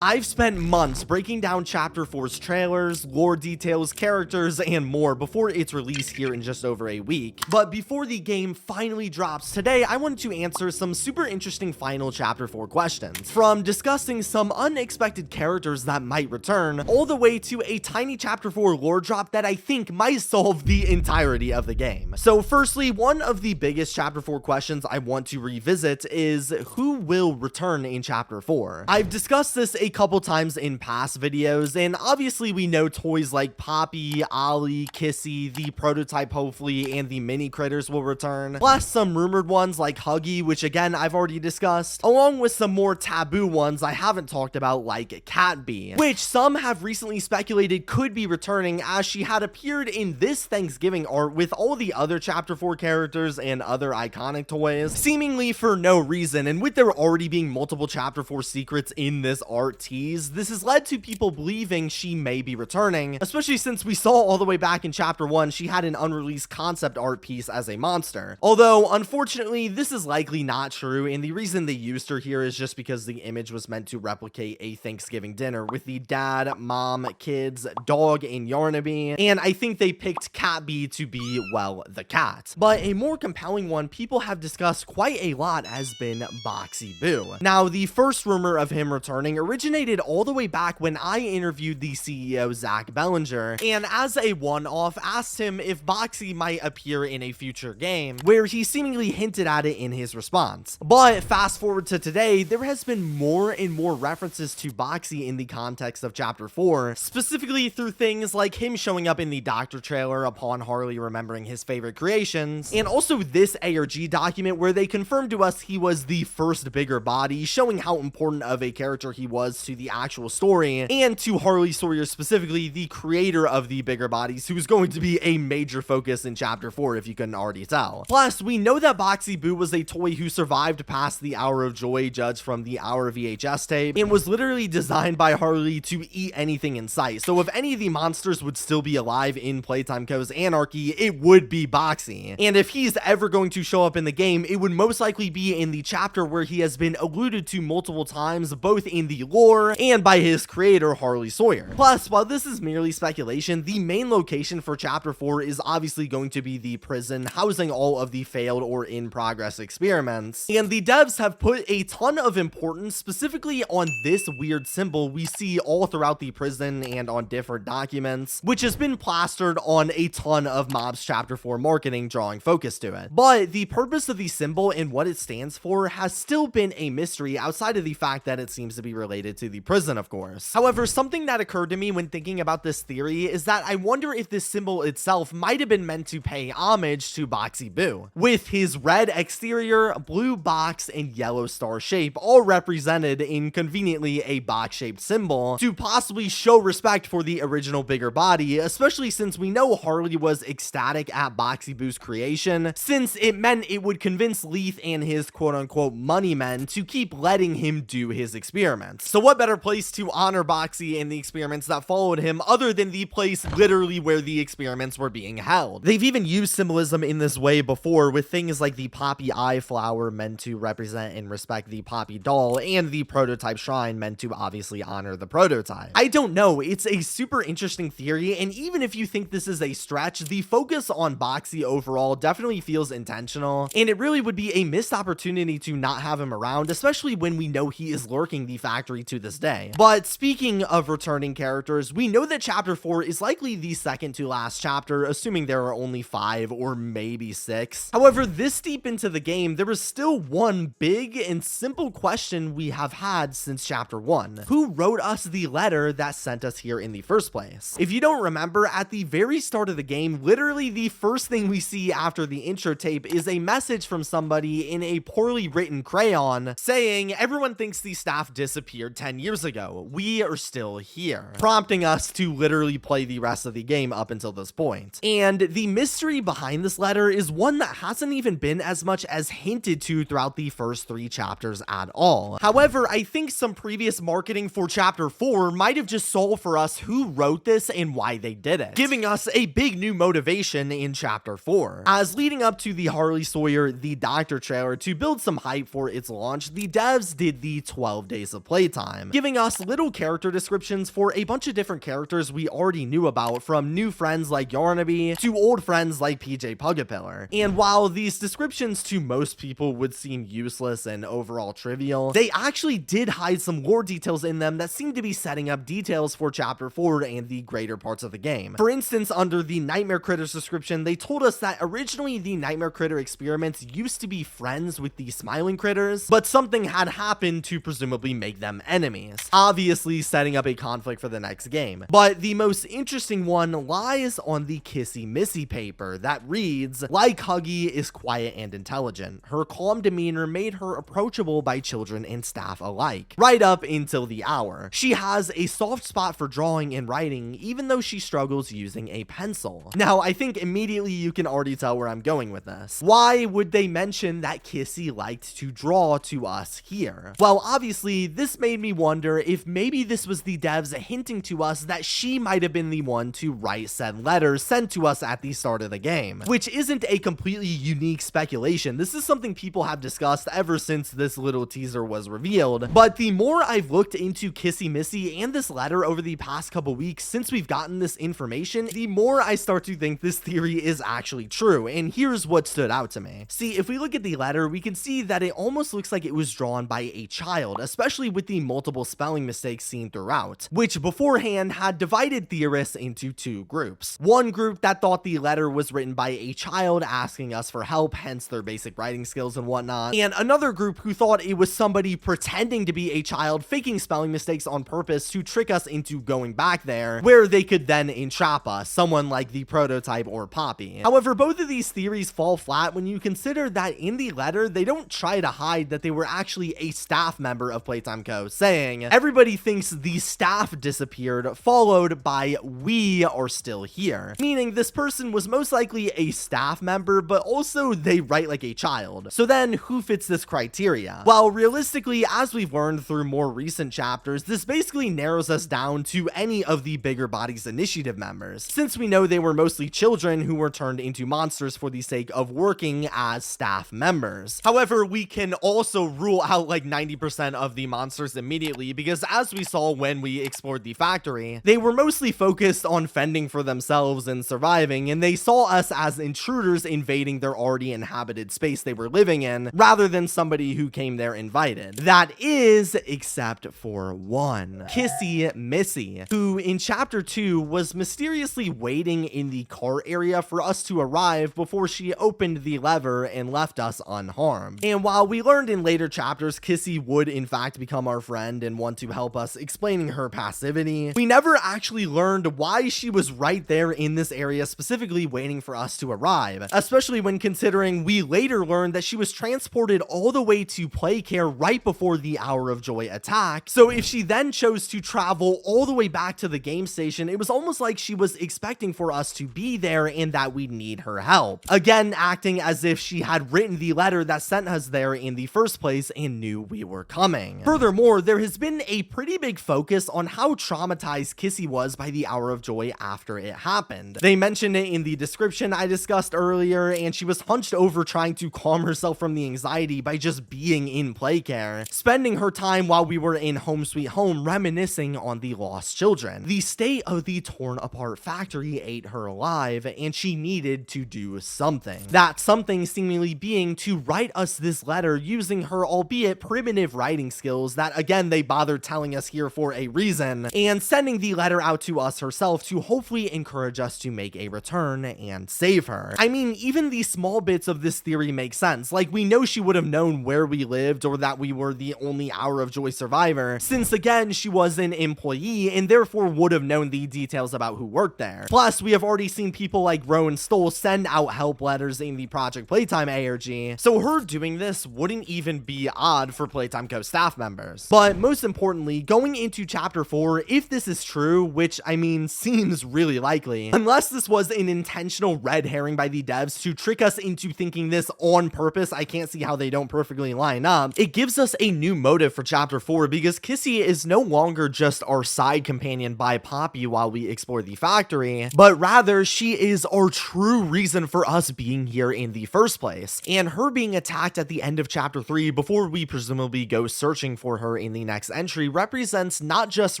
I've spent months breaking down Chapter 4's trailers, lore details, characters, and more before its release here in just over a week. But before the game finally drops today, I wanted to answer some super interesting final Chapter 4 questions. From discussing some unexpected characters that might return, all the way to a tiny Chapter 4 lore drop that I think might solve the entirety of the game. So firstly, one of the biggest Chapter 4 questions I want to revisit is who will return in Chapter 4? I've discussed this a couple times in past videos, and obviously we know toys like Poppy, Ollie, Kissy, the prototype hopefully, and the mini critters will return, plus some rumored ones like Huggy, which again I've already discussed, along with some more taboo ones I haven't talked about like Catbee, which some have recently speculated could be returning as she had appeared in this Thanksgiving art with all the other Chapter 4 characters and other iconic toys, seemingly for no reason. And with there already being multiple Chapter 4 secrets in this art tease, this has led to people believing she may be returning, especially since we saw all the way back in Chapter 1 she had an unreleased concept art piece as a monster. Although unfortunately this is likely not true, and the reason they used her here is just because the image was meant to replicate a Thanksgiving dinner with the dad, mom, kids, dog, and Yarnaby, and I think they picked Catbee to be, well, the cat. But a more compelling one people have discussed quite a lot has been Boxy Boo. Now, the first rumor of him returning originated all the way back when I interviewed the CEO Zach Bellinger, and as a one-off asked him if Boxy might appear in a future game, where he seemingly hinted at it in his response. But fast forward to today, there has been more and more references to Boxy in the context of Chapter 4, specifically through things like him showing up in the Doctor trailer upon Harley remembering his favorite creations, and also this ARG document where they confirmed to us he was the first bigger body, showing how important of a character he was to the actual story, and to Harley Sawyer specifically, the creator of the bigger bodies, who's going to be a major focus in Chapter 4 if you couldn't already tell. Plus, we know that Boxy Boo was a toy who survived past the Hour of Joy judged from the Hour VHS tape, and was literally designed by Harley to eat anything in sight. So if any of the monsters would still be alive in Playtime Co's Anarchy, it would be Boxy. And if he's ever going to show up in the game, it would most likely be in the chapter where he has been alluded to multiple times, both in the lore and by his creator, Harley Sawyer. Plus, while this is merely speculation, the main location for Chapter 4 is obviously going to be the prison housing all of the failed or in-progress experiments. And the devs have put a ton of importance specifically on this weird symbol we see all throughout the prison and on different documents, which has been plastered on a ton of Mob's Chapter 4 marketing, drawing focus to it. But the purpose of the symbol and what it stands for has still been a mystery outside of the fact that it seems to be related to the prison, of course. However, something that occurred to me when thinking about this theory is that I wonder if this symbol itself might have been meant to pay homage to Boxy Boo, with his red exterior, blue box, and yellow star shape all represented in conveniently a box-shaped symbol to possibly show respect for the original bigger body, especially since we know Harley was ecstatic at Boxy Boo's creation, since it meant it would convince Leith and his quote-unquote money men to keep letting him do his experiments. So what better place to honor Boxy and the experiments that followed him other than the place literally where the experiments were being held? They've even used symbolism in this way before with things like the poppy eye flower meant to represent and respect the Poppy doll, and the prototype shrine meant to obviously honor the prototype. I don't know, it's a super interesting theory, and even if you think this is a stretch, the focus on Boxy overall definitely feels intentional, and it really would be a missed opportunity to not have him around, especially when we know he is lurking the factory to this day. But speaking of returning characters, we know that Chapter 4 is likely the second to last chapter, assuming there are only 5 or maybe 6. However, this deep into the game, there is still one big and simple question we have had since Chapter 1. Who wrote us the letter that sent us here in the first place? If you don't remember, at the very start of the game, literally the first thing we see after the intro tape is a message from somebody in a poorly written crayon saying, "Everyone thinks the staff disappeared 10 years ago. We are still here," prompting us to literally play the rest of the game up until this point. And the mystery behind this letter is one that hasn't even been as much as hinted to throughout the first 3 chapters at all. However, I think some previous marketing for Chapter 4 might have just solved for us who wrote this and why they did it, giving us a big new motivation in Chapter 4. As leading up to the Harley Sawyer The Doctor trailer to build some hype for its launch, the devs did the 12 Days of Playtime. Playtime, giving us little character descriptions for a bunch of different characters we already knew about, from new friends like Yarnaby to old friends like PJ Pugapillar. And while these descriptions to most people would seem useless and overall trivial, they actually did hide some lore details in them that seem to be setting up details for Chapter 4 and the greater parts of the game. For instance, under the Nightmare Critters description, they told us that originally the Nightmare Critter experiments used to be friends with the Smiling Critters, but something had happened to presumably make them enemies, obviously setting up a conflict for the next game. But the most interesting one lies on the Kissy Missy paper that reads, "Like Huggy is quiet and intelligent. Her calm demeanor made her approachable by children and staff alike, right up until the hour. She has a soft spot for drawing and writing, even though she struggles using a pencil." Now, I think immediately you can already tell where I'm going with this. Why would they mention that Kissy liked to draw to us here? Well, obviously, this made me wonder if maybe this was the devs hinting to us that she might have been the one to write said letters sent to us at the start of the game, which isn't a completely unique speculation. This is something people have discussed ever since this little teaser was revealed. But the more I've looked into Kissy Missy and this letter over the past couple weeks since we've gotten this information, the more I start to think this theory is actually true, and here's what stood out to me. See, if we look at the letter, we can see that it almost looks like it was drawn by a child, especially with the multiple spelling mistakes seen throughout, which beforehand had divided theorists into two groups. One group that thought the letter was written by a child asking us for help, hence their basic writing skills and whatnot, and another group who thought it was somebody pretending to be a child, faking spelling mistakes on purpose to trick us into going back there, where they could then entrap us, someone like the Prototype or Poppy. However, both of these theories fall flat when you consider that in the letter, they don't try to hide that they were actually a staff member of Playtime Co, saying, "Everybody thinks the staff disappeared," followed by "we are still here," meaning this person was most likely a staff member, but also they write like a child. So then, who fits this criteria? Well, realistically, as we've learned through more recent chapters, this basically narrows us down to any of the Bigger Bodies Initiative members, since we know they were mostly children who were turned into monsters for the sake of working as staff members. However, we can also rule out like 90% of the monsters immediately, because as we saw when we explored the factory, they were mostly focused on fending for themselves and surviving, and they saw us as intruders invading their already inhabited space they were living in, rather than somebody who came there invited. That is, except for one, Kissy Missy, who in chapter 2 was mysteriously waiting in the car area for us to arrive before she opened the lever and left us unharmed. And while we learned in later chapters Kissy would in fact become our friend and want to help us, explaining her passivity, we never actually learned why she was right there in this area specifically waiting for us to arrive, especially when considering we later learned that she was transported all the way to Playcare right before the Hour of Joy attack. So if she then chose to travel all the way back to the game station, it was almost like she was expecting for us to be there and that we'd need her help. Again, acting as if she had written the letter that sent us there in the first place and knew we were coming. Furthermore, there has been a pretty big focus on how traumatized Kissy was by the Hour of Joy after it happened. They mentioned it in the description I discussed earlier, and she was hunched over trying to calm herself from the anxiety by just being in Playcare, spending her time while we were in Home Sweet Home reminiscing on the lost children. The state of the torn apart factory ate her alive, and she needed to do something. That something seemingly being to write us this letter using her albeit primitive writing skills that again they bothered telling us here for a reason, and sending the letter out to us herself to hopefully encourage us to make a return and save her. I mean, even these small bits of this theory make sense. Like, we know she would have known where we lived or that we were the only Hour of Joy survivor, since again she was an employee and therefore would have known the details about who worked there. Plus, we have already seen people like Rowan Stoll send out help letters in the Project Playtime ARG, so her doing this wouldn't even be odd for Playtime Co staff members. But most importantly, going into chapter 4, if this is true, which I mean seems really likely, unless this was an intentional red herring by the devs to trick us into thinking this on purpose, I can't see how they don't perfectly line up. It gives us a new motive for chapter 4 because Kissy is no longer just our side companion by Poppy while we explore the factory, but rather she is our true reason for us being here in the first place. And her being attacked at the end of chapter 3 before we presumably go searching for her in the the next entry represents not just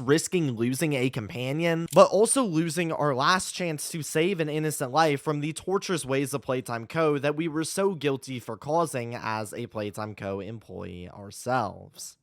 risking losing a companion, but also losing our last chance to save an innocent life from the torturous ways of Playtime Co that we were so guilty for causing as a Playtime Co employee ourselves.